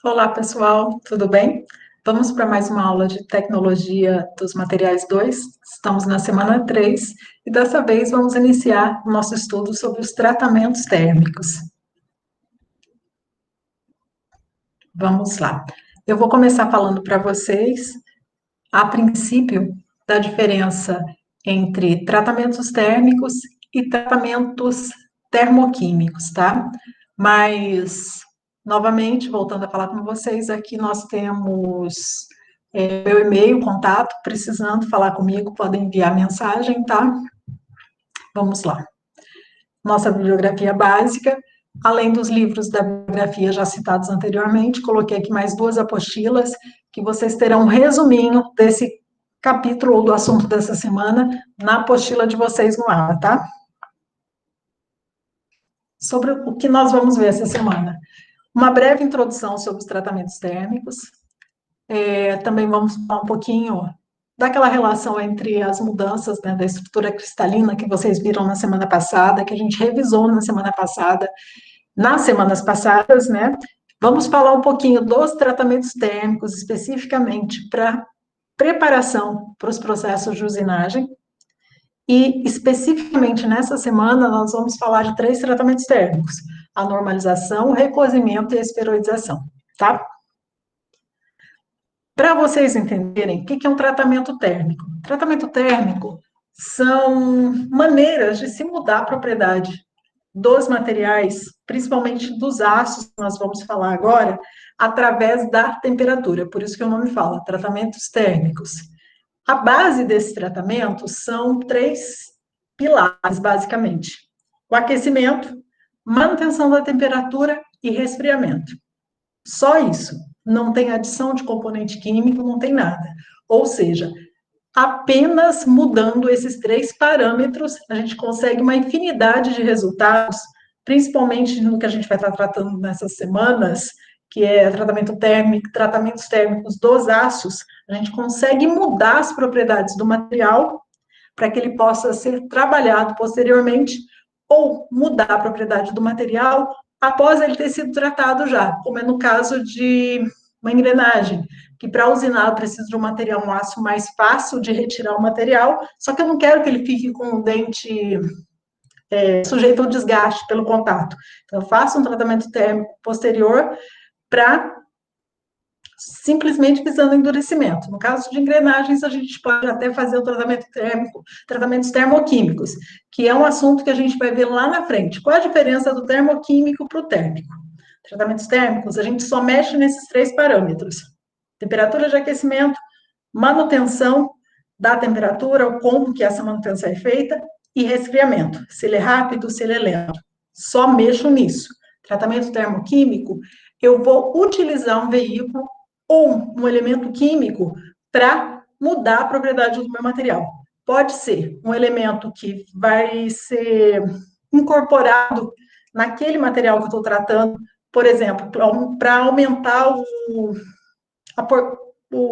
Olá, pessoal, tudo bem? Vamos para mais uma aula de Tecnologia dos Materiais 2. Estamos na semana 3 e dessa vez vamos iniciar o nosso estudo sobre os tratamentos térmicos. Vamos lá. Eu vou começar falando para vocês, a princípio, da diferença entre tratamentos térmicos e tratamentos termoquímicos, tá? Mas, novamente, voltando a falar com vocês, aqui nós temos meu e-mail, contato, precisando falar comigo, podem enviar mensagem, tá? Vamos lá. Nossa bibliografia básica, além dos livros da bibliografia já citados anteriormente, coloquei aqui mais duas apostilas, que vocês terão um resuminho desse capítulo ou do assunto dessa semana na apostila de vocês no ar, tá? Sobre o que nós vamos ver essa semana. Uma breve introdução sobre os tratamentos térmicos. Também vamos falar um pouquinho daquela relação entre as mudanças, né, da estrutura cristalina que vocês viram na semana passada, que a gente revisou na semana passada, nas semanas passadas, né? Vamos falar um pouquinho dos tratamentos térmicos, especificamente para preparação para os processos de usinagem. E, especificamente nessa semana, nós vamos falar de 3 tratamentos térmicos: a normalização, o recozimento e a esferoidização, tá? Para vocês entenderem, o que é um tratamento térmico? Tratamento térmico são maneiras de se mudar a propriedade dos materiais, principalmente dos aços, que nós vamos falar agora, através da temperatura. Por isso que o nome fala, tratamentos térmicos. A base desse tratamento são 3 pilares, basicamente: o aquecimento, manutenção da temperatura e resfriamento. Só isso. Não tem adição de componente químico, não tem nada. Ou seja, apenas mudando esses 3 parâmetros, a gente consegue uma infinidade de resultados, principalmente no que a gente vai estar tratando nessas semanas, que é tratamento térmico, tratamentos térmicos dos aços. A gente consegue mudar as propriedades do material para que ele possa ser trabalhado posteriormente, ou mudar a propriedade do material após ele ter sido tratado já, como é no caso de uma engrenagem, que para usinar eu preciso de um material, um aço mais fácil de retirar o material, só que eu não quero que ele fique com o dente sujeito ao desgaste pelo contato. Então, eu faço um tratamento térmico posterior para simplesmente visando endurecimento. No caso de engrenagens, a gente pode até fazer o tratamento térmico, tratamentos termoquímicos, que é um assunto que a gente vai ver lá na frente. Qual a diferença do termoquímico para o térmico? Tratamentos térmicos, a gente só mexe nesses 3 parâmetros: temperatura de aquecimento, manutenção da temperatura, como que essa manutenção é feita, e resfriamento, se ele é rápido, se ele é lento. Só mexo nisso. Tratamento termoquímico, eu vou utilizar um veículo ou um elemento químico para mudar a propriedade do meu material. Pode ser um elemento que vai ser incorporado naquele material que eu estou tratando, por exemplo, para aumentar a, por,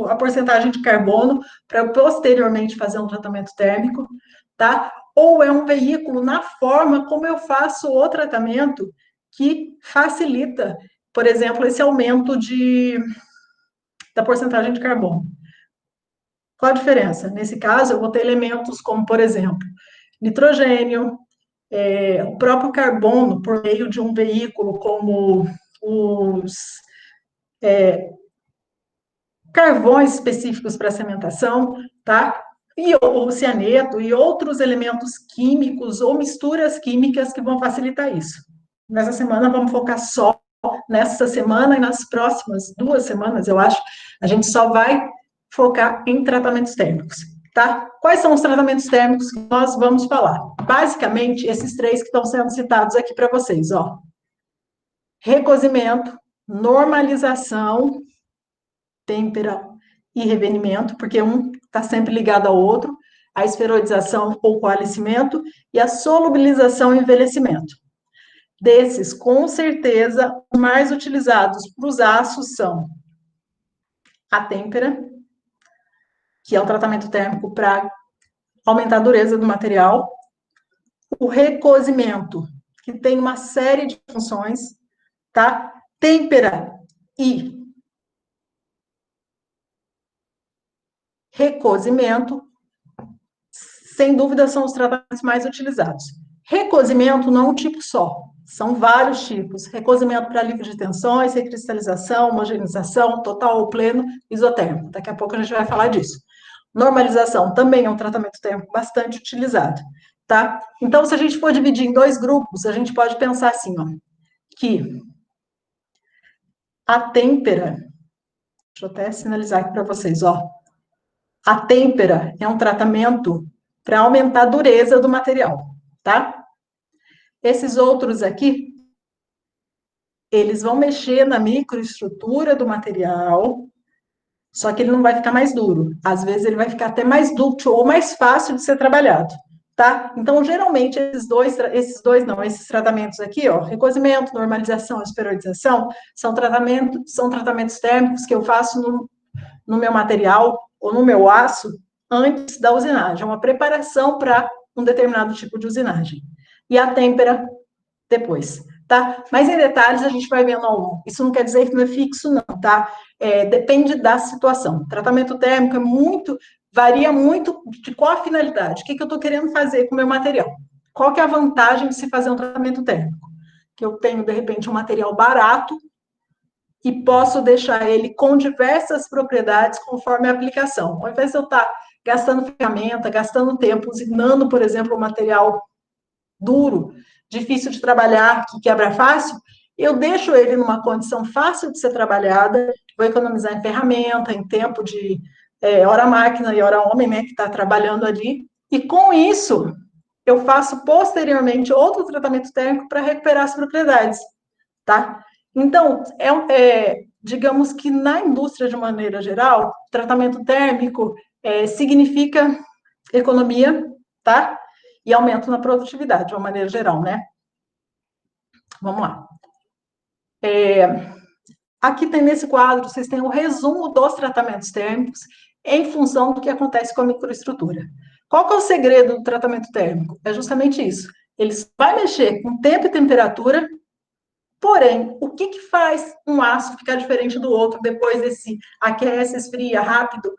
a porcentagem de carbono, para posteriormente fazer um tratamento térmico, tá? Ou é um veículo na forma como eu faço o tratamento que facilita, por exemplo, esse aumento da porcentagem de carbono. Qual a diferença? Nesse caso, eu vou ter elementos como, por exemplo, nitrogênio, o próprio carbono, por meio de um veículo como os carvões específicos para cimentação, tá? E o cianeto e outros elementos químicos ou misturas químicas que vão facilitar isso. Nessa semana, vamos focar só nessa semana e nas próximas 2 semanas, eu acho, a gente só vai focar em tratamentos térmicos, tá? Quais são os tratamentos térmicos que nós vamos falar? Basicamente, esses 3 que estão sendo citados aqui para vocês, ó. Recozimento, normalização, têmpera e revenimento, porque um está sempre ligado ao outro, a esferoidização ou coalescimento e a solubilização e envelhecimento. Desses, com certeza, os mais utilizados para os aços são a têmpera, que é o tratamento térmico para aumentar a dureza do material, o recozimento, que tem uma série de funções, tá? Têmpera e recozimento, sem dúvida, são os tratamentos mais utilizados. Recozimento não é um tipo só, são vários tipos. Recozimento para alívio de tensões, recristalização, homogeneização, total ou pleno, isotérmico. Daqui a pouco a gente vai falar disso. Normalização também é um tratamento térmico bastante utilizado, tá? Então, se a gente for dividir em dois grupos, a gente pode pensar assim, ó, que a têmpera, deixa eu até sinalizar aqui para vocês, ó, a têmpera é um tratamento para aumentar a dureza do material, tá? Esses outros aqui, eles vão mexer na microestrutura do material, só que ele não vai ficar mais duro. Às vezes ele vai ficar até mais dúctil ou mais fácil de ser trabalhado, tá? Então, geralmente, esses tratamentos aqui, ó, recozimento, normalização, esperoidização, são tratamentos térmicos que eu faço no meu material ou no meu aço antes da usinagem, é uma preparação para um determinado tipo de usinagem. E a têmpera depois, tá? Mas em detalhes a gente vai vendo ao longo. Isso não quer dizer que não é fixo, não, tá? Depende da situação. O tratamento térmico varia muito de qual a finalidade. O que eu estou querendo fazer com o meu material? Qual que é a vantagem de se fazer um tratamento térmico? Que eu tenho, de repente, um material barato e posso deixar ele com diversas propriedades conforme a aplicação. Ao invés de eu estar gastando ferramenta, gastando tempo, usinando, por exemplo, um material duro, difícil de trabalhar, que quebra fácil, eu deixo ele numa condição fácil de ser trabalhada, vou economizar em ferramenta, em tempo de hora máquina e hora homem, né, que está trabalhando ali, e com isso, eu faço posteriormente outro tratamento térmico para recuperar as propriedades, tá? Então, digamos que na indústria, de maneira geral, tratamento térmico significa economia, tá? E aumento na produtividade, de uma maneira geral, né? Vamos lá. Aqui tem nesse quadro, vocês têm o resumo dos tratamentos térmicos em função do que acontece com a microestrutura. Qual que é o segredo do tratamento térmico? É justamente isso. Ele vai mexer com tempo e temperatura, porém, o que faz um aço ficar diferente do outro depois desse aquece, esfria, rápido,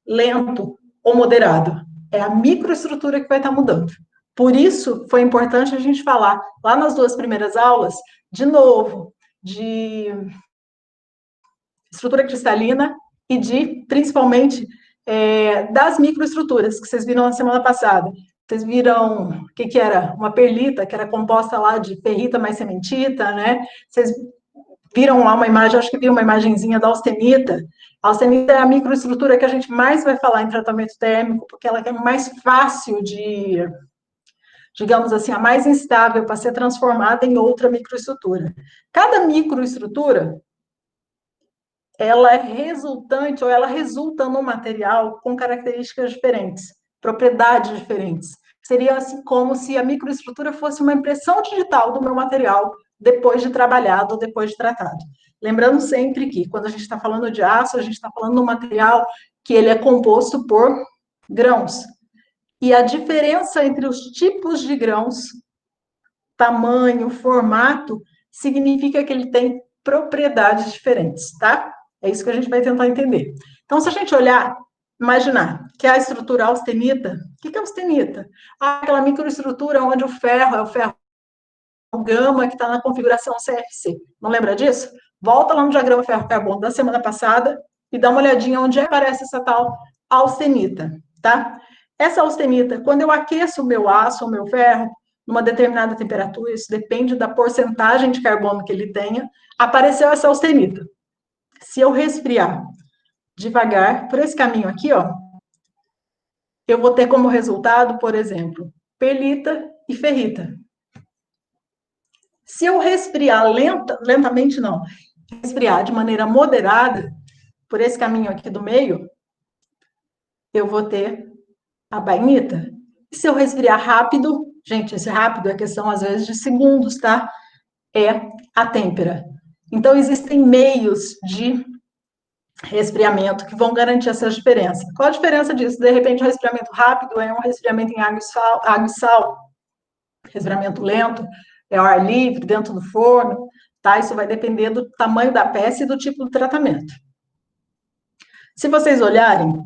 lento ou moderado? É a microestrutura que vai estar mudando. Por isso, foi importante a gente falar, lá nas duas primeiras aulas, de novo, de estrutura cristalina e principalmente, das microestruturas, que vocês viram na semana passada. Vocês viram o que era? Uma perlita, que era composta lá de ferrita mais cementita, né? Vocês viram lá uma imagem, acho que viram uma imagenzinha da austenita. A austenita é a microestrutura que a gente mais vai falar em tratamento térmico, porque ela é mais fácil digamos assim, a mais instável para ser transformada em outra microestrutura. Cada microestrutura, ela é resultante, ou ela resulta no material com características diferentes, propriedades diferentes. Seria assim como se a microestrutura fosse uma impressão digital do meu material depois de trabalhado, depois de tratado. Lembrando sempre que, quando a gente está falando de aço, a gente está falando de um material que ele é composto por grãos. E a diferença entre os tipos de grãos, tamanho, formato, significa que ele tem propriedades diferentes, tá? É isso que a gente vai tentar entender. Então, se a gente olhar, imaginar que a estrutura austenita, o que é austenita? Aquela microestrutura onde o ferro é o ferro gama que está na configuração CFC. Não lembra disso? Volta lá no diagrama ferro-carbono da semana passada e dá uma olhadinha onde aparece essa tal austenita, tá? Essa austenita, quando eu aqueço o meu aço, o meu ferro, numa determinada temperatura, isso depende da porcentagem de carbono que ele tenha, apareceu essa austenita. Se eu resfriar devagar, por esse caminho aqui, ó, eu vou ter como resultado, por exemplo, perlita e ferrita. Se eu resfriar lentamente, não, resfriar de maneira moderada, por esse caminho aqui do meio, eu vou ter a bainita. E se eu resfriar rápido, gente, esse rápido é questão, às vezes, de segundos, tá? É a têmpera. Então, existem meios de resfriamento que vão garantir essa diferença. Qual a diferença disso? De repente, o resfriamento rápido é um resfriamento em água e sal, resfriamento lento é ao ar livre, dentro do forno, tá? Isso vai depender do tamanho da peça e do tipo de tratamento. Se vocês olharem,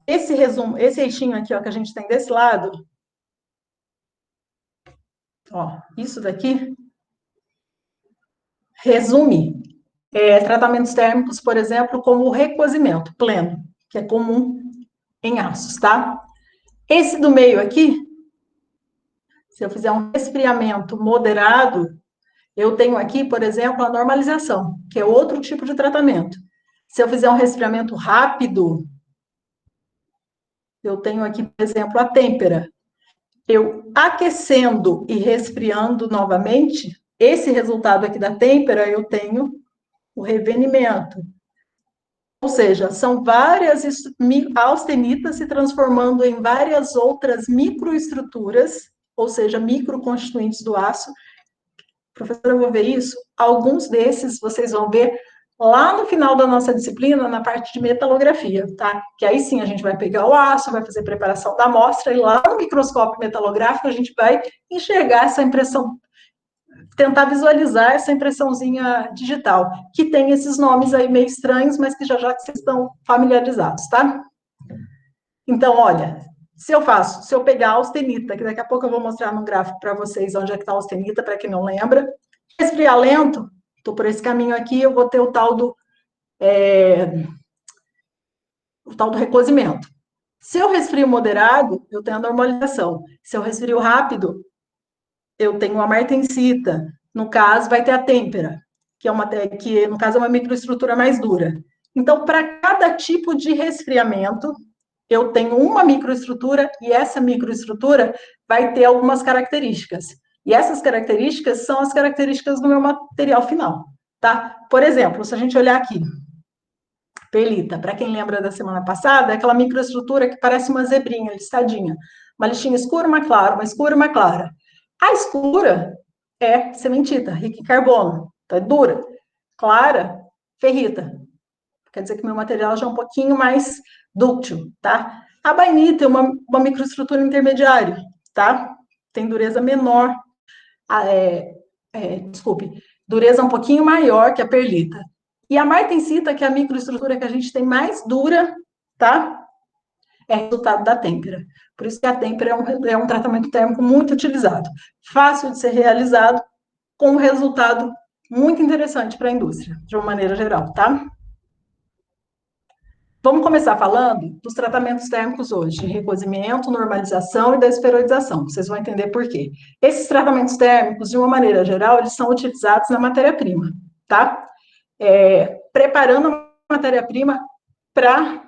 esse resumo, esse eixinho aqui, ó, que a gente tem desse lado, ó, isso daqui resume tratamentos térmicos, por exemplo, como o recozimento pleno, que é comum em aços, tá? Esse do meio aqui, se eu fizer um resfriamento moderado, eu tenho aqui, por exemplo, a normalização, que é outro tipo de tratamento. Se eu fizer um resfriamento rápido, eu tenho aqui, por exemplo, a têmpera. Eu aquecendo e resfriando novamente, esse resultado aqui da têmpera, eu tenho o revenimento. Ou seja, são várias austenitas se transformando em várias outras microestruturas, ou seja, microconstituintes do aço. Professora, eu vou ver isso. Alguns desses vocês vão ver lá no final da nossa disciplina, na parte de metalografia, tá? Que aí sim a gente vai pegar o aço, vai fazer preparação da amostra, e lá no microscópio metalográfico a gente vai enxergar essa impressão, tentar visualizar essa impressãozinha digital, que tem esses nomes aí meio estranhos, mas que já vocês estão familiarizados, tá? Então, olha, se eu pegar a austenita, que daqui a pouco eu vou mostrar no gráfico para vocês onde é que está a austenita, para quem não lembra, resfriar lento, estou por esse caminho aqui, eu vou ter o tal do recozimento. Se eu resfrio moderado, eu tenho a normalização. Se eu resfrio rápido, eu tenho a martensita. No caso, vai ter a têmpera, que no caso é uma microestrutura mais dura. Então, para cada tipo de resfriamento, eu tenho uma microestrutura e essa microestrutura vai ter algumas características. E essas características são as características do meu material final, tá? Por exemplo, se a gente olhar aqui, perlita, para quem lembra da semana passada, é aquela microestrutura que parece uma zebrinha listadinha. Uma listinha escura, uma clara, uma escura, uma clara. A escura é cementita, rica em carbono, então é dura. Clara, ferrita. Quer dizer que meu material já é um pouquinho mais dúctil, tá? A bainita é uma microestrutura intermediária, tá? Tem dureza menor, desculpe, dureza um pouquinho maior que a perlita. E a martensita, que é a microestrutura que a gente tem mais dura, tá? É resultado da têmpera. Por isso que a têmpera é um tratamento térmico muito utilizado. Fácil de ser realizado, com um resultado muito interessante para a indústria, de uma maneira geral, tá? Vamos começar falando dos tratamentos térmicos hoje, de recozimento, normalização e desferoidização. Vocês vão entender por quê. Esses tratamentos térmicos, de uma maneira geral, eles são utilizados na matéria-prima, tá? Preparando a matéria-prima para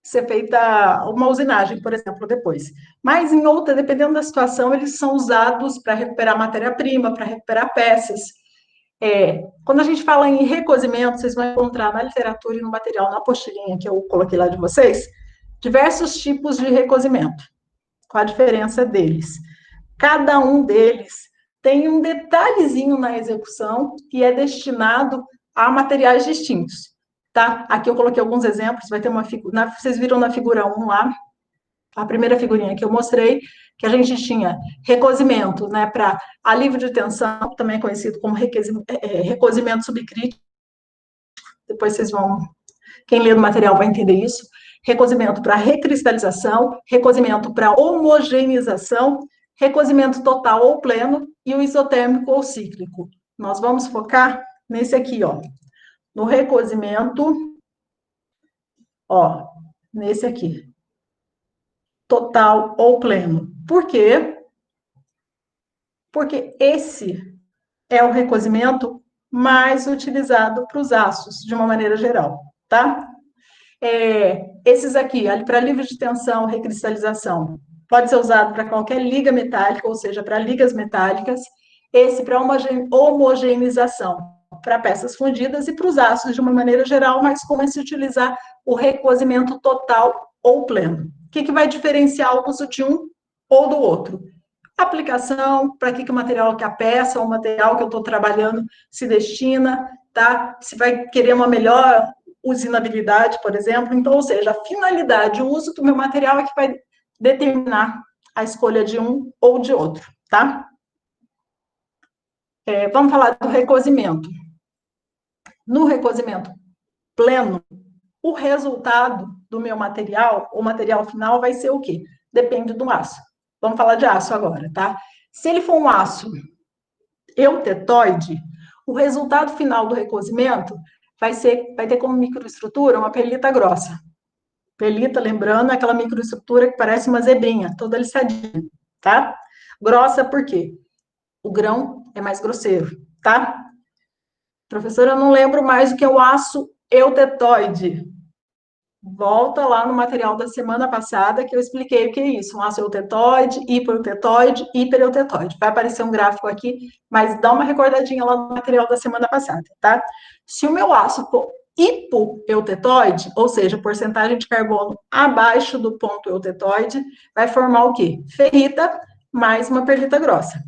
ser feita uma usinagem, por exemplo, depois. Mas em outra, dependendo da situação, eles são usados para recuperar matéria-prima, para recuperar peças. Quando a gente fala em recozimento, vocês vão encontrar na literatura e no material, na apostilinha que eu coloquei lá de vocês, diversos tipos de recozimento. Qual a diferença deles? Cada um deles tem um detalhezinho na execução que é destinado a materiais distintos. Tá? Aqui eu coloquei alguns exemplos, vai ter uma figura, vocês viram na figura 1 lá, a primeira figurinha que eu mostrei, que a gente tinha recozimento, né, para alívio de tensão, também conhecido como recozimento subcrítico, depois vocês vão, quem lê o material vai entender isso, recozimento para recristalização, recozimento para homogeneização, recozimento total ou pleno e o isotérmico ou cíclico. Nós vamos focar nesse aqui, ó, no recozimento, ó, nesse aqui, total ou pleno. Por quê? Porque esse é o recozimento mais utilizado para os aços, de uma maneira geral, tá? Esses aqui, para alívio de tensão, recristalização, pode ser usado para qualquer liga metálica, ou seja, para ligas metálicas. Esse para homogeneização, para peças fundidas, e para os aços de uma maneira geral, mas como se utilizar o recozimento total ou pleno. O que vai diferenciar o uso de um ou do outro? Aplicação, para que o material que a peça ou o material que eu estou trabalhando se destina, tá? Se vai querer uma melhor usinabilidade, por exemplo. Então, ou seja, a finalidade, o uso do meu material é que vai determinar a escolha de um ou de outro, tá? Vamos falar do recozimento. No recozimento pleno, o resultado do meu material, o material final, vai ser o quê? Depende do aço. Vamos falar de aço agora, tá? Se ele for um aço eutetoide, o resultado final do recozimento vai ter como microestrutura uma perlita grossa. Perlita, lembrando, é aquela microestrutura que parece uma zebrinha, toda lissadinha, tá? Grossa por quê? O grão é mais grosseiro, tá? Professora, eu não lembro mais o que é o aço eutetoide. Volta lá no material da semana passada que eu expliquei o que é isso, um aço eutetoide, hipoeutetoide, hipereutetoide. Vai aparecer um gráfico aqui, mas dá uma recordadinha lá no material da semana passada, tá? Se o meu aço for hipoeutetoide, ou seja, porcentagem de carbono abaixo do ponto eutetoide, vai formar o quê? Ferrita mais uma perlita grossa.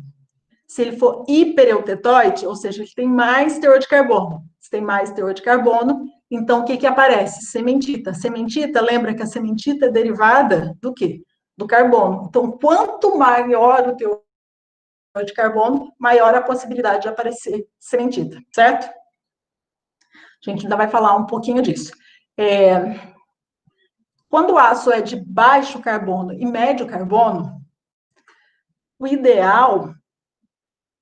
Se ele for hipereutetoide, ou seja, ele tem mais teor de carbono. Se tem mais teor de carbono, então o que aparece? Sementita. Sementita, lembra que a sementita é derivada do quê? Do carbono. Então, quanto maior o teor de carbono, maior a possibilidade de aparecer sementita, certo? A gente ainda vai falar um pouquinho disso. Quando o aço é de baixo carbono e médio carbono, o ideal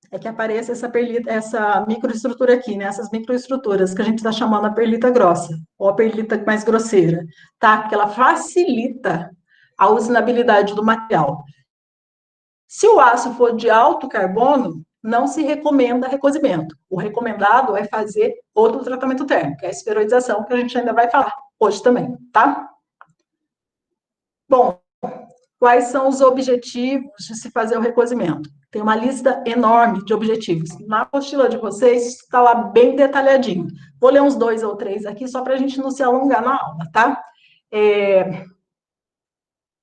é que apareça essa microestrutura aqui, né? Essas microestruturas que a gente está chamando a perlita grossa, ou a perlita mais grosseira, tá? Porque ela facilita a usinabilidade do material. Se o aço for de alto carbono, não se recomenda recozimento. O recomendado é fazer outro tratamento térmico, é a esferoidização, que a gente ainda vai falar hoje também, tá? Bom, quais são os objetivos de se fazer o recozimento? Tem uma lista enorme de objetivos. Na apostila de vocês está lá bem detalhadinho. Vou ler uns 2 ou 3 aqui, só para a gente não se alongar na aula, tá?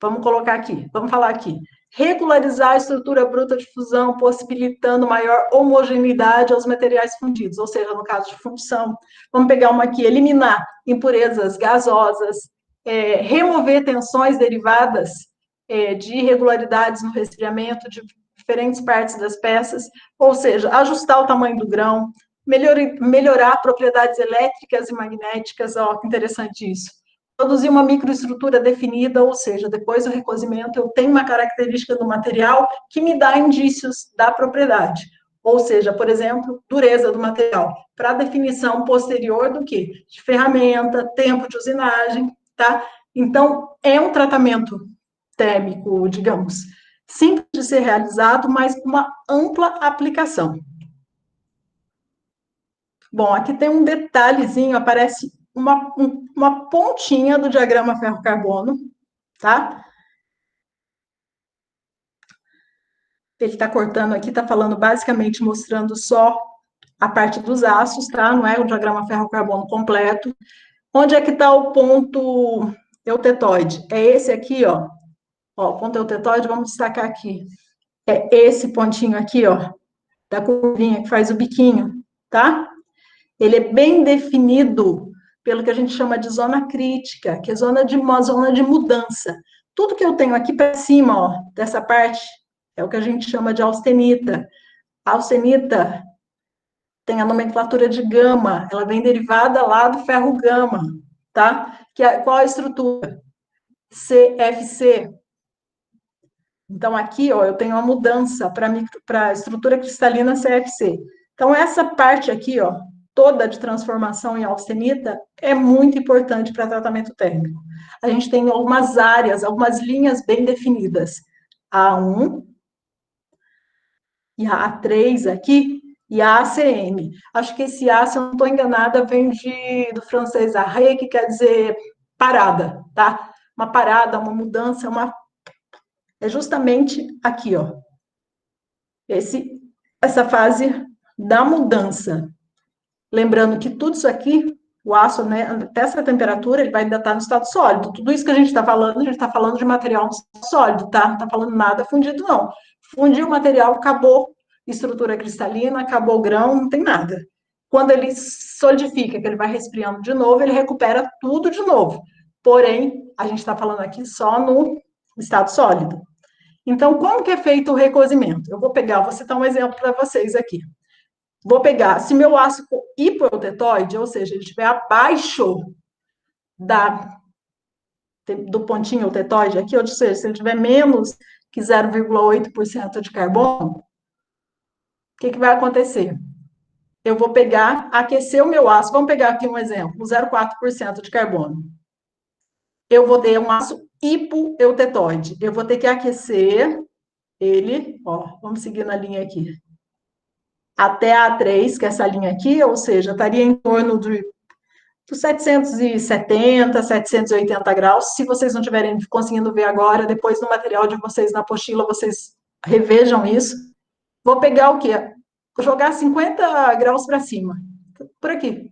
Vamos colocar aqui, vamos falar aqui. Regularizar a estrutura bruta de fusão, possibilitando maior homogeneidade aos materiais fundidos, ou seja, no caso de fundição. Vamos pegar uma aqui, eliminar impurezas gasosas, remover tensões derivadas de irregularidades no resfriamento de diferentes partes das peças, ou seja, ajustar o tamanho do grão, melhorar propriedades elétricas e magnéticas, ó, que interessante isso. Produzir uma microestrutura definida, ou seja, depois do recozimento, eu tenho uma característica do material que me dá indícios da propriedade. Ou seja, por exemplo, dureza do material, para definição posterior do que? De ferramenta, tempo de usinagem, tá? Então, é um tratamento térmico, digamos, simples de ser realizado, mas com uma ampla aplicação. Bom, aqui tem um detalhezinho, aparece uma pontinha do diagrama ferro-carbono, tá? Ele está cortando aqui, está falando basicamente, mostrando só a parte dos aços, tá? Não é o diagrama ferro-carbono completo. Onde é que está o ponto eutetoide? É esse aqui, ó. Ó, o ponto eutetoide, vamos destacar aqui. É esse pontinho aqui, ó, da curvinha que faz o biquinho, tá? Ele é bem definido pelo que a gente chama de zona crítica, que é uma zona de mudança. Tudo que eu tenho aqui para cima, ó, dessa parte, é o que a gente chama de austenita. A austenita tem a nomenclatura de gama, ela vem derivada lá do ferro gama, tá? Qual a estrutura? CFC. Então, aqui, ó, eu tenho uma mudança para a estrutura cristalina CFC. Então, essa parte aqui, ó, toda de transformação em austenita, é muito importante para tratamento térmico. A gente tem algumas áreas, algumas linhas bem definidas. A1 e a A3 aqui, e a ACM. Acho que esse A, se eu não estou enganada, vem do francês arrêt, que quer dizer parada, tá? Uma parada, uma mudança, é justamente aqui, ó. Essa fase da mudança. Lembrando que tudo isso aqui, o aço, né, até essa temperatura, ele vai ainda estar no estado sólido. Tudo isso que a gente está falando, a gente está falando de material sólido, tá? Não está falando nada fundido, não. Fundiu o material, acabou estrutura cristalina, acabou o grão, não tem nada. Quando ele solidifica, que ele vai resfriando de novo, ele recupera tudo de novo. Porém, a gente está falando aqui só no estado sólido. Então, como que é feito o recozimento? Eu vou citar um exemplo para vocês aqui. Vou pegar, se meu aço for hipotetóide, ou seja, ele estiver abaixo do pontinho tetóide aqui, ou seja, se ele tiver menos que 0,8% de carbono, o que vai acontecer? Eu vou pegar, aquecer o meu aço, vamos pegar aqui um exemplo, 0,4% de carbono. Eu vou ter um aço hipoeutetóide. Eu vou ter que aquecer ele, ó, vamos seguir na linha aqui, até A3, que é essa linha aqui, ou seja, estaria em torno dos 770, 780 graus. Se vocês não estiverem conseguindo ver agora, depois no material de vocês, na apostila, vocês revejam isso. Vou pegar o quê? Vou jogar 50 graus para cima, por aqui.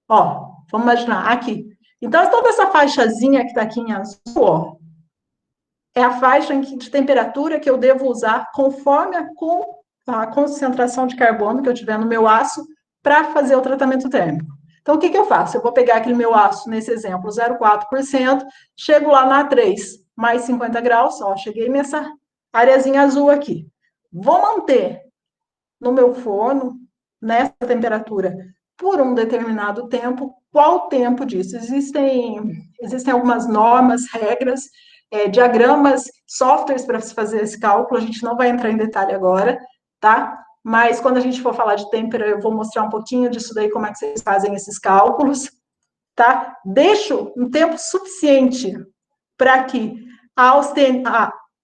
Ó, vamos imaginar, aqui. Então, toda essa faixazinha que está aqui em azul, ó, é a faixa de temperatura que eu devo usar conforme a concentração de carbono que eu tiver no meu aço para fazer o tratamento térmico. Então, o que eu faço? Eu vou pegar aquele meu aço, nesse exemplo, 0,4%, chego lá na A3, mais 50 graus, ó, cheguei nessa areazinha azul aqui. Vou manter no meu forno, nessa temperatura, por um determinado tempo. Qual o tempo disso? Existem algumas normas, regras, diagramas, softwares para se fazer esse cálculo. A gente não vai entrar em detalhe agora, tá? Mas quando a gente for falar de têmpera, eu vou mostrar um pouquinho disso daí, como é que vocês fazem esses cálculos, tá? Deixo um tempo suficiente para que a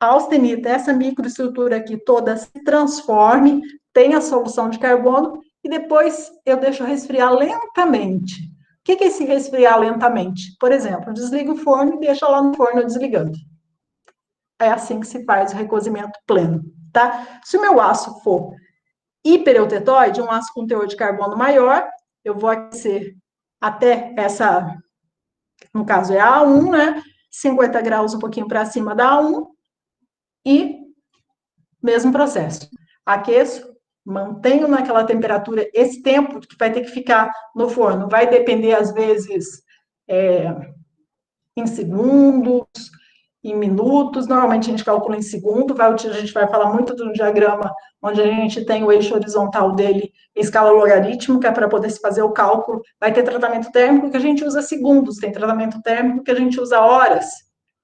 austenita, essa microestrutura aqui toda, se transforme, tenha solução de carbono, e depois eu deixo resfriar lentamente. O que é esse resfriar lentamente? Por exemplo, desliga o forno e deixa lá no forno desligando. É assim que se faz o recozimento pleno, tá? Se o meu aço for hipereutetóide, um aço com teor de carbono maior, eu vou aquecer até essa, no caso é a A1, né? 50 graus um pouquinho para cima da A1, e mesmo processo. Aqueço, mantenho naquela temperatura, esse tempo que vai ter que ficar no forno vai depender, às vezes, em segundos, em minutos, normalmente a gente calcula em segundo, a gente vai falar muito de um diagrama onde a gente tem o eixo horizontal dele em escala logarítmica para poder se fazer o cálculo. Vai ter tratamento térmico que a gente usa segundos, tem tratamento térmico que a gente usa horas,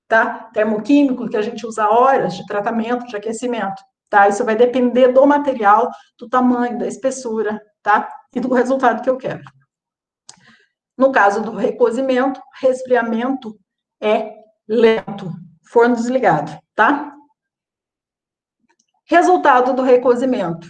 tá? Termoquímico que a gente usa horas de tratamento, de aquecimento, tá? Isso vai depender do material, do tamanho, da espessura, tá? E do resultado que eu quero. No caso do recozimento, resfriamento é lento, forno desligado, tá? Resultado do recozimento.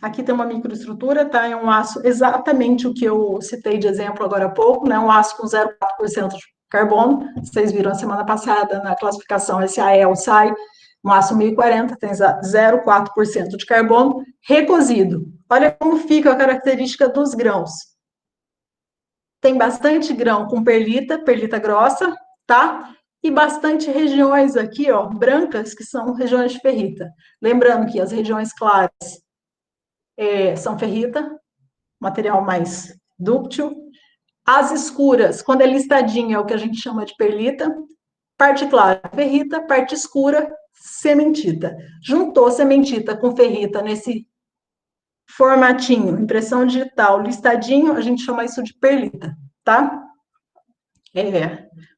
Aqui tem uma microestrutura, tá? É um aço exatamente o que eu citei de exemplo agora há pouco, né? Um aço com 0,4% de carbono. Vocês viram a semana passada na classificação SAE, SAI, um aço 1040 tem 0,4% de carbono, recozido. Olha como fica a característica dos grãos. Tem bastante grão com perlita, perlita grossa, tá? E bastante regiões aqui, ó, brancas, que são regiões de ferrita. Lembrando que as regiões claras são ferrita, material mais dúctil. As escuras, quando é listadinha, é o que a gente chama de perlita. Parte clara, ferrita, parte escura, cementita. Juntou cementita com ferrita nesse formatinho, impressão digital, listadinho, a gente chama isso de perlita, tá?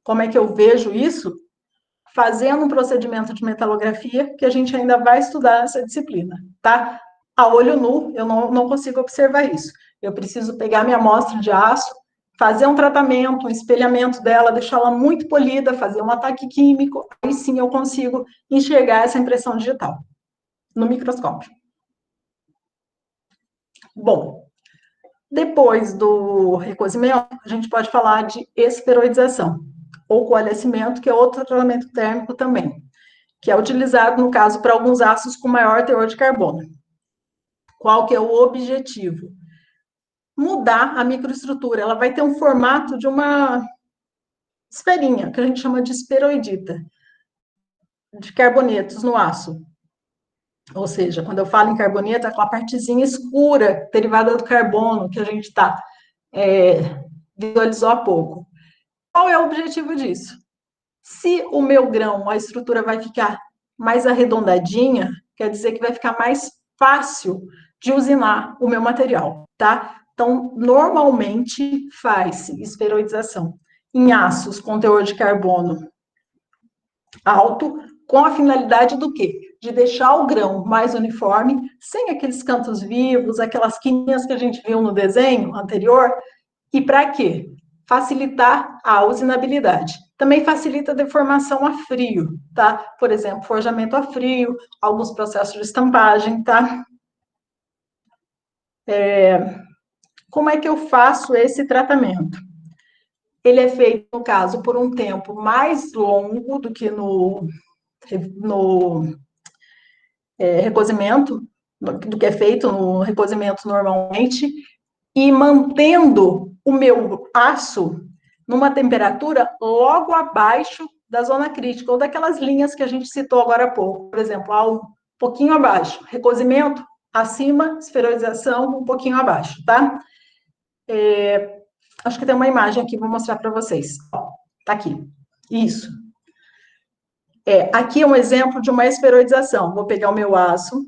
Como é que eu vejo isso? Fazendo um procedimento de metalografia que a gente ainda vai estudar nessa disciplina, tá? A olho nu, eu não consigo observar isso. Eu preciso pegar minha amostra de aço, fazer um tratamento, um espelhamento dela, deixá-la muito polida, fazer um ataque químico, aí sim eu consigo enxergar essa impressão digital no microscópio. Bom, depois do recozimento, a gente pode falar de esferoidização, ou coalescimento, que é outro tratamento térmico também, que é utilizado, no caso, para alguns ácidos com maior teor de carbono. Qual que é o objetivo? Mudar a microestrutura. Ela vai ter um formato de uma esferinha, que a gente chama de esferoidita, de carbonetos no aço. Ou seja, quando eu falo em carboneto, é aquela partezinha escura, derivada do carbono, que a gente visualizou há pouco. Qual é o objetivo disso? Se o meu grão, a estrutura vai ficar mais arredondadinha, quer dizer que vai ficar mais fácil de usinar o meu material, tá? Então, normalmente faz-se esferoidização em aços com teor de carbono alto, com a finalidade do quê? De deixar o grão mais uniforme, sem aqueles cantos vivos, aquelas quininhas que a gente viu no desenho anterior. E para quê? Facilitar a usinabilidade. Também facilita a deformação a frio, tá? Por exemplo, forjamento a frio, alguns processos de estampagem, tá? Como é que eu faço esse tratamento? Ele é feito, no caso, por um tempo mais longo do que no recozimento, do que é feito no recozimento normalmente, e mantendo o meu aço numa temperatura logo abaixo da zona crítica, ou daquelas linhas que a gente citou agora há pouco. Por exemplo, um pouquinho abaixo, recozimento, acima, esferoidização, um pouquinho abaixo, tá? Acho que tem uma imagem aqui, vou mostrar para vocês. Tá aqui. Isso. Aqui é um exemplo de uma esferoidização. Vou pegar o meu aço,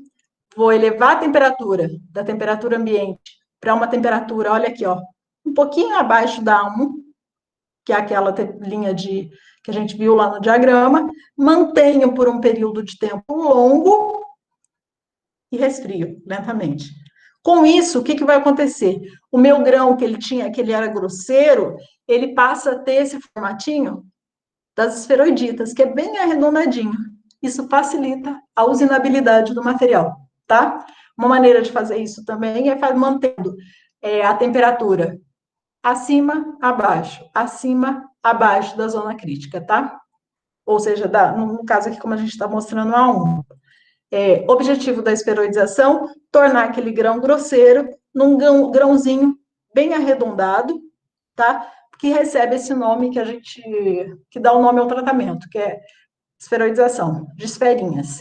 vou elevar a temperatura da temperatura ambiente para uma temperatura, olha aqui, ó, um pouquinho abaixo da 1, que é aquela linha que a gente viu lá no diagrama, mantenho por um período de tempo longo e resfrio lentamente. Com isso, o que vai acontecer? O meu grão que ele era grosseiro, ele passa a ter esse formatinho das esferoiditas, que é bem arredondadinho. Isso facilita a usinabilidade do material, tá? Uma maneira de fazer isso também é mantendo a temperatura acima, abaixo da zona crítica, tá? Ou seja, no caso aqui, como a gente está mostrando, A1. Objetivo da esferoidização, tornar aquele grão grosseiro num grãozinho bem arredondado, tá? Que recebe esse nome que dá o nome ao tratamento, que é esferoidização, de esferinhas.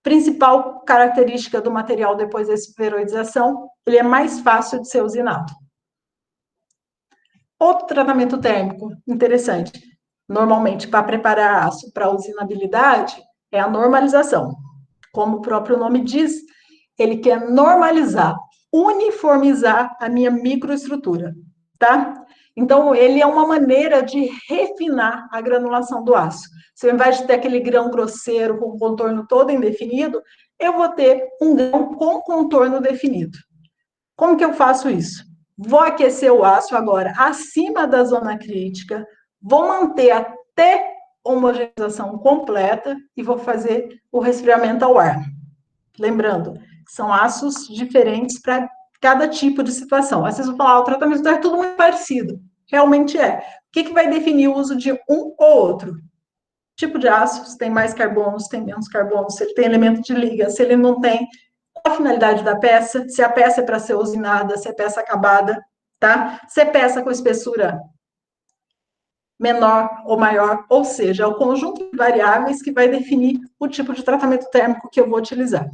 Principal característica do material depois da esferoidização, ele é mais fácil de ser usinado. Outro tratamento térmico interessante, normalmente para preparar aço para usinabilidade, é a normalização. Como o próprio nome diz, ele quer normalizar, uniformizar a minha microestrutura, tá? Então, ele é uma maneira de refinar a granulação do aço. Se ao invés de ter aquele grão grosseiro com contorno todo indefinido, eu vou ter um grão com contorno definido. Como que eu faço isso? Vou aquecer o aço agora acima da zona crítica, vou manter até homogeneização completa e vou fazer o resfriamento ao ar. Lembrando, são aços diferentes para cada tipo de situação. Às vezes eu vou falar, o tratamento é tudo muito parecido. Realmente é. O que vai definir o uso de um ou outro? Tipo de aço, se tem mais carbono, se tem menos carbono, se ele tem elemento de liga, se ele não tem, qual a finalidade da peça, se a peça é para ser usinada, se é peça acabada, tá? Se é peça com espessura menor ou maior, ou seja, é o conjunto de variáveis que vai definir o tipo de tratamento térmico que eu vou utilizar.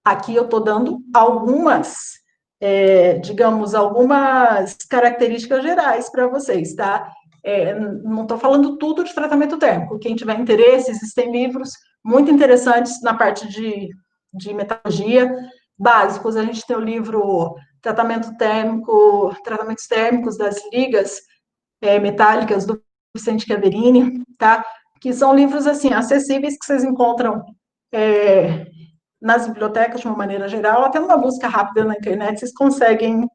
Aqui eu estou dando algumas, digamos, algumas características gerais para vocês, tá? Não estou falando tudo de tratamento térmico. Quem tiver interesse, existem livros muito interessantes na parte de metalurgia, básicos. A gente tem o livro Tratamento Térmico, Tratamentos Térmicos das Ligas Metálicas, do Vicente Chiaverini, tá? Que são livros, assim, acessíveis, que vocês encontram nas bibliotecas, de uma maneira geral, até numa busca rápida na internet, vocês conseguem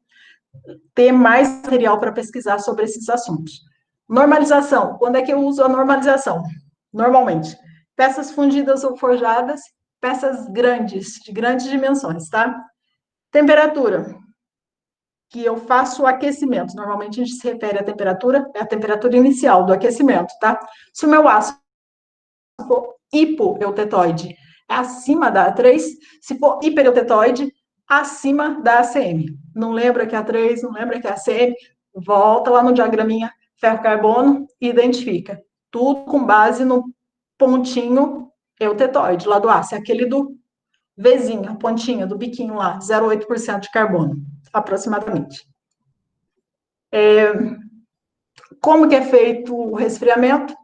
ter mais material para pesquisar sobre esses assuntos. Normalização. Quando é que eu uso a normalização? Normalmente, peças fundidas ou forjadas, peças grandes, de grandes dimensões, tá? Temperatura. Que eu faço o aquecimento. Normalmente a gente se refere à temperatura, é a temperatura inicial do aquecimento, tá? Se o meu aço for hipoeutetoide, é acima da A3, se for hipereutetoide, acima da ACM. Não lembra que é A3, não lembra que é ACM? Volta lá no diagraminha ferro-carbono e identifica. Tudo com base no pontinho eutetoide, lá do aço, é aquele do Vzinho, a pontinha do biquinho lá, 0,8% de carbono, aproximadamente. Como que é feito o resfriamento?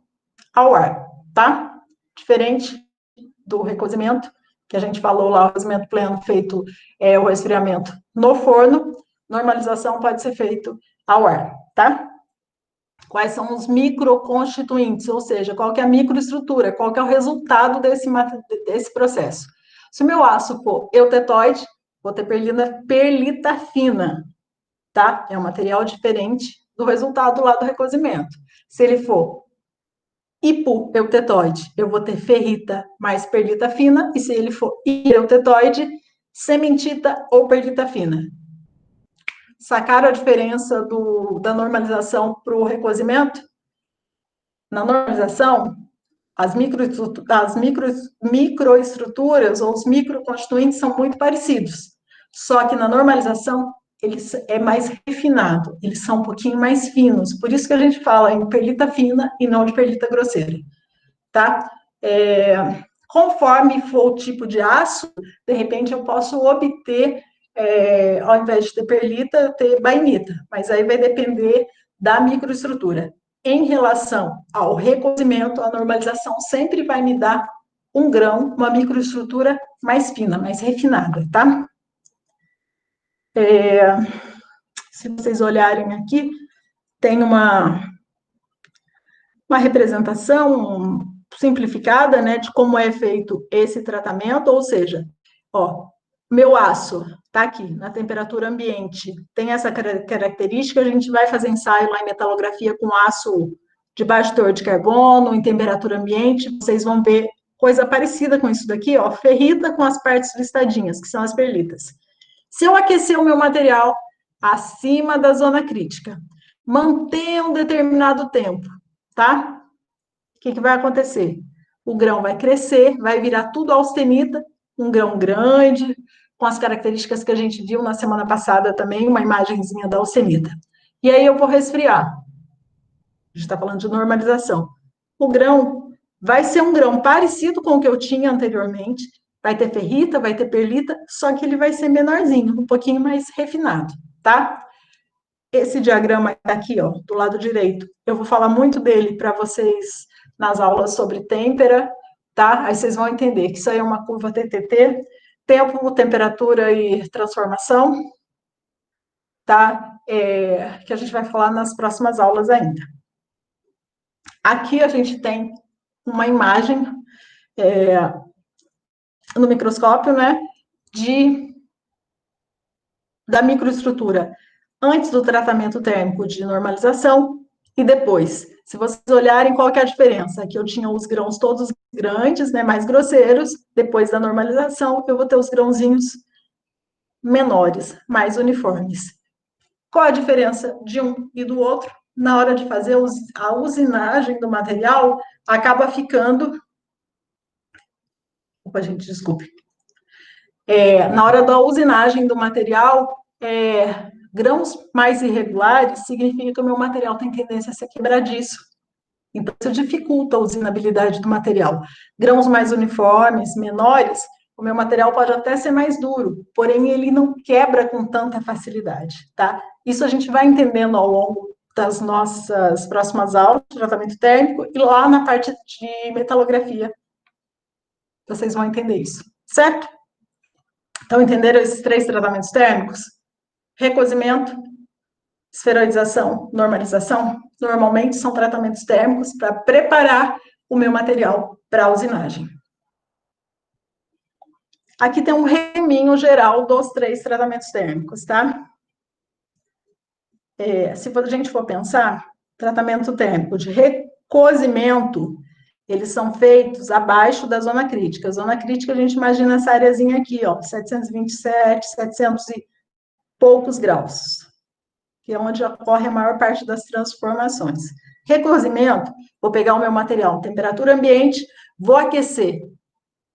Ao ar, tá? Diferente do recozimento, que a gente falou lá, o aquecimento pleno feito o resfriamento no forno, normalização pode ser feito ao ar, tá? Quais são os microconstituintes, ou seja, qual que é a microestrutura, qual que é o resultado desse processo. Se o meu aço for eutetoide, vou ter perlita fina, tá? É um material diferente do resultado lá do recozimento. Se ele for hipoeutetoide, eu vou ter ferrita mais perlita fina, e se ele for hipereutetoide, cementita ou perlita fina. Sacaram a diferença da normalização para o recozimento? Na normalização, as microestruturas ou os microconstituintes são muito parecidos. Só que na normalização, eles é mais refinado, eles são um pouquinho mais finos. Por isso que a gente fala em perlita fina e não de perlita grosseira, tá? Conforme for o tipo de aço, de repente eu posso obter, ao invés de ter perlita, ter bainita. Mas aí vai depender da microestrutura. Em relação ao recozimento, a normalização sempre vai me dar um grão, uma microestrutura mais fina, mais refinada, tá? Se vocês olharem aqui, tem uma representação simplificada, né, de como é feito esse tratamento, ou seja, ó, meu aço está aqui na temperatura ambiente, tem essa característica, a gente vai fazer ensaio lá em metalografia com aço de baixo teor de carbono, em temperatura ambiente, vocês vão ver coisa parecida com isso daqui, ó, ferrita com as partes listadinhas, que são as perlitas. Se eu aquecer o meu material acima da zona crítica, manter um determinado tempo, tá? O que vai acontecer? O grão vai crescer, vai virar tudo austenita, um grão grande, com as características que a gente viu na semana passada também, uma imagenzinha da austenita. E aí eu vou resfriar. A gente está falando de normalização. O grão vai ser um grão parecido com o que eu tinha anteriormente, vai ter ferrita, vai ter perlita, só que ele vai ser menorzinho, um pouquinho mais refinado, tá? Esse diagrama aqui, ó, do lado direito, eu vou falar muito dele para vocês nas aulas sobre têmpera, tá? Aí vocês vão entender que isso aí é uma curva TTT, tempo, temperatura e transformação, tá? Que a gente vai falar nas próximas aulas ainda. Aqui a gente tem uma imagem no microscópio, né, da microestrutura antes do tratamento térmico de normalização e depois. Se vocês olharem, qual que é a diferença? Aqui eu tinha os grãos todos grandes, né, mais grosseiros, depois da normalização eu vou ter os grãozinhos menores, mais uniformes. Qual a diferença de um e do outro? Na hora de fazer a usinagem do material, acaba ficando... Opa, gente, desculpe. Na hora da usinagem do material, grãos mais irregulares significa que o meu material tem tendência a ser quebradiço. Então, isso dificulta a usinabilidade do material. Grãos mais uniformes, menores, o meu material pode até ser mais duro, porém ele não quebra com tanta facilidade, tá? Isso a gente vai entendendo ao longo das nossas próximas aulas de tratamento térmico e lá na parte de metalografia. Vocês vão entender isso, certo? Então, entenderam esses 3 tratamentos térmicos? Recozimento, esferoidização, normalização, normalmente são tratamentos térmicos para preparar o meu material para a usinagem. Aqui tem um resuminho geral dos 3 tratamentos térmicos, tá? Se a gente for pensar, tratamento térmico de recozimento, eles são feitos abaixo da zona crítica. A zona crítica, a gente imagina essa areazinha aqui, ó, 727, 700 e poucos graus, que é onde ocorre a maior parte das transformações. Recozimento, vou pegar o meu material, temperatura ambiente, vou aquecer,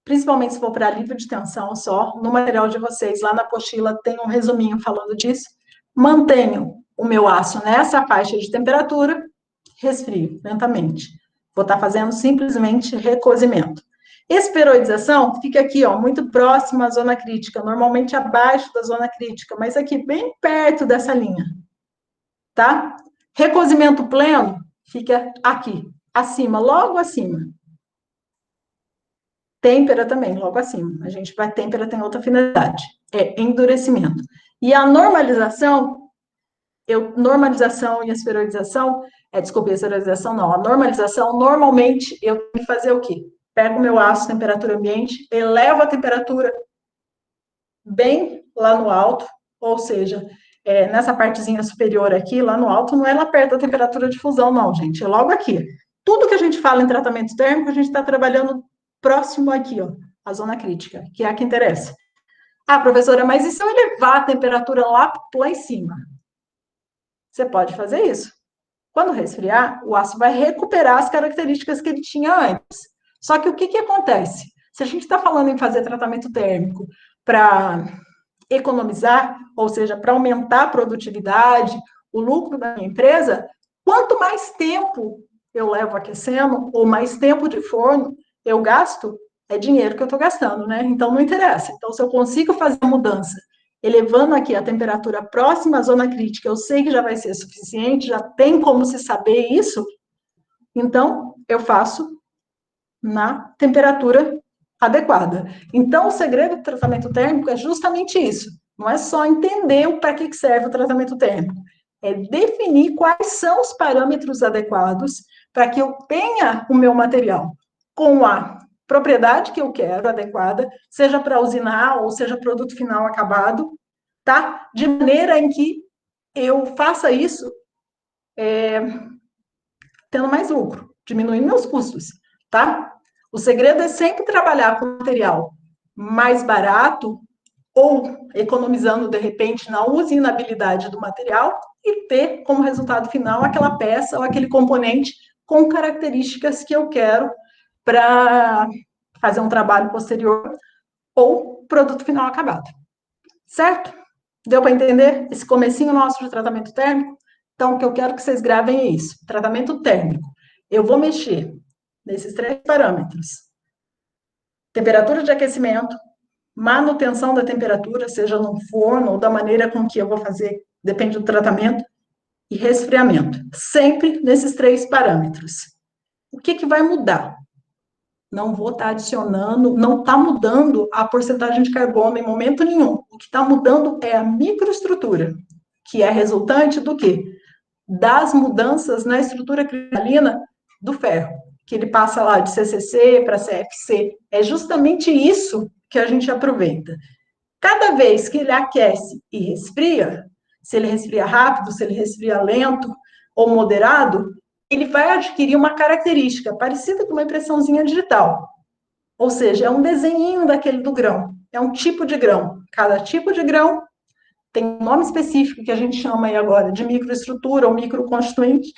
principalmente se for para alívio de tensão só, no material de vocês, lá na apostila tem um resuminho falando disso, mantenho o meu aço nessa faixa de temperatura, resfrio lentamente. Vou estar fazendo simplesmente recozimento. Esferoidização fica aqui, ó, muito próximo à zona crítica, normalmente abaixo da zona crítica, mas aqui bem perto dessa linha, tá? Recozimento pleno fica aqui, acima, logo acima. Têmpera também, logo acima. A gente vai, têmpera tem outra finalidade, é endurecimento. E a normalização, normalização e esferoidização, desculpe, a esferoidização não, a normalização, normalmente, eu tenho que fazer o quê? Pego o meu ácido, temperatura ambiente, elevo a temperatura bem lá no alto, ou seja, nessa partezinha superior aqui, lá no alto, não é lá perto da temperatura de fusão, não, gente, é logo aqui. Tudo que a gente fala em tratamento térmico, a gente está trabalhando próximo aqui, ó, a zona crítica, que é a que interessa. Ah, professora, mas e se eu elevar a temperatura lá em cima? Você pode fazer isso. Quando resfriar, o aço vai recuperar as características que ele tinha antes. Só que o que acontece? Se a gente está falando em fazer tratamento térmico para economizar, ou seja, para aumentar a produtividade, o lucro da minha empresa, quanto mais tempo eu levo aquecendo, ou mais tempo de forno eu gasto, é dinheiro que eu estou gastando, né? Então não interessa. Então, se eu consigo fazer a mudança, elevando aqui a temperatura próxima à zona crítica, eu sei que já vai ser suficiente, já tem como se saber isso, então eu faço na temperatura adequada. Então, o segredo do tratamento térmico é justamente isso. Não é só entender para que serve o tratamento térmico, é definir quais são os parâmetros adequados para que eu tenha o meu material com a propriedade que eu quero, adequada, seja para usinar ou seja produto final acabado, tá? De maneira em que eu faça isso tendo mais lucro, diminuindo meus custos, tá? O segredo é sempre trabalhar com material mais barato ou economizando, de repente, na usinabilidade do material e ter como resultado final aquela peça ou aquele componente com características que eu quero para fazer um trabalho posterior ou produto final acabado. Certo? Deu para entender esse comecinho nosso de tratamento térmico? Então, o que eu quero que vocês gravem é isso. Tratamento térmico. Eu vou mexer nesses 3 parâmetros. Temperatura de aquecimento, manutenção da temperatura, seja no forno ou da maneira com que eu vou fazer, depende do tratamento, e resfriamento. Sempre nesses 3 parâmetros. O que vai mudar? Não vou estar adicionando, não está mudando a porcentagem de carbono em momento nenhum. O que está mudando é a microestrutura, que é resultante do quê? Das mudanças na estrutura cristalina do ferro, que ele passa lá de CCC para CFC. É justamente isso que a gente aproveita. Cada vez que ele aquece e resfria, se ele resfria rápido, se ele resfria lento ou moderado, ele vai adquirir uma característica parecida com uma impressãozinha digital. Ou seja, é um desenhinho daquele do grão. É um tipo de grão. Cada tipo de grão tem um nome específico que a gente chama aí agora de microestrutura ou microconstituinte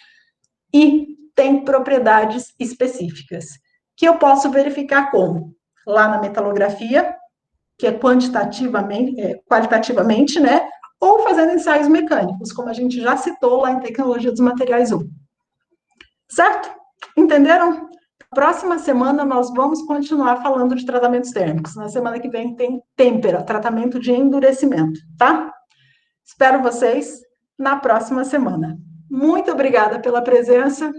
e tem propriedades específicas que eu posso verificar como? Lá na metalografia, que é qualitativamente, né? Ou fazendo ensaios mecânicos, como a gente já citou lá em Tecnologia dos Materiais 1. Certo? Entenderam? Próxima semana nós vamos continuar falando de tratamentos térmicos. Na semana que vem tem têmpera, tratamento de endurecimento, tá? Espero vocês na próxima semana. Muito obrigada pela presença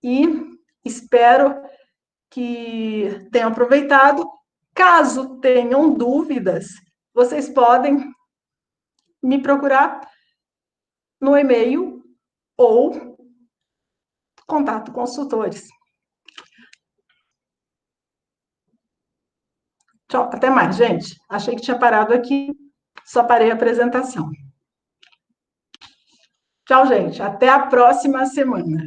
e espero que tenham aproveitado. Caso tenham dúvidas, vocês podem me procurar no e-mail ou contato consultores. Tchau, até mais, gente. Achei que tinha parado aqui, só parei a apresentação. Tchau, gente. Até a próxima semana.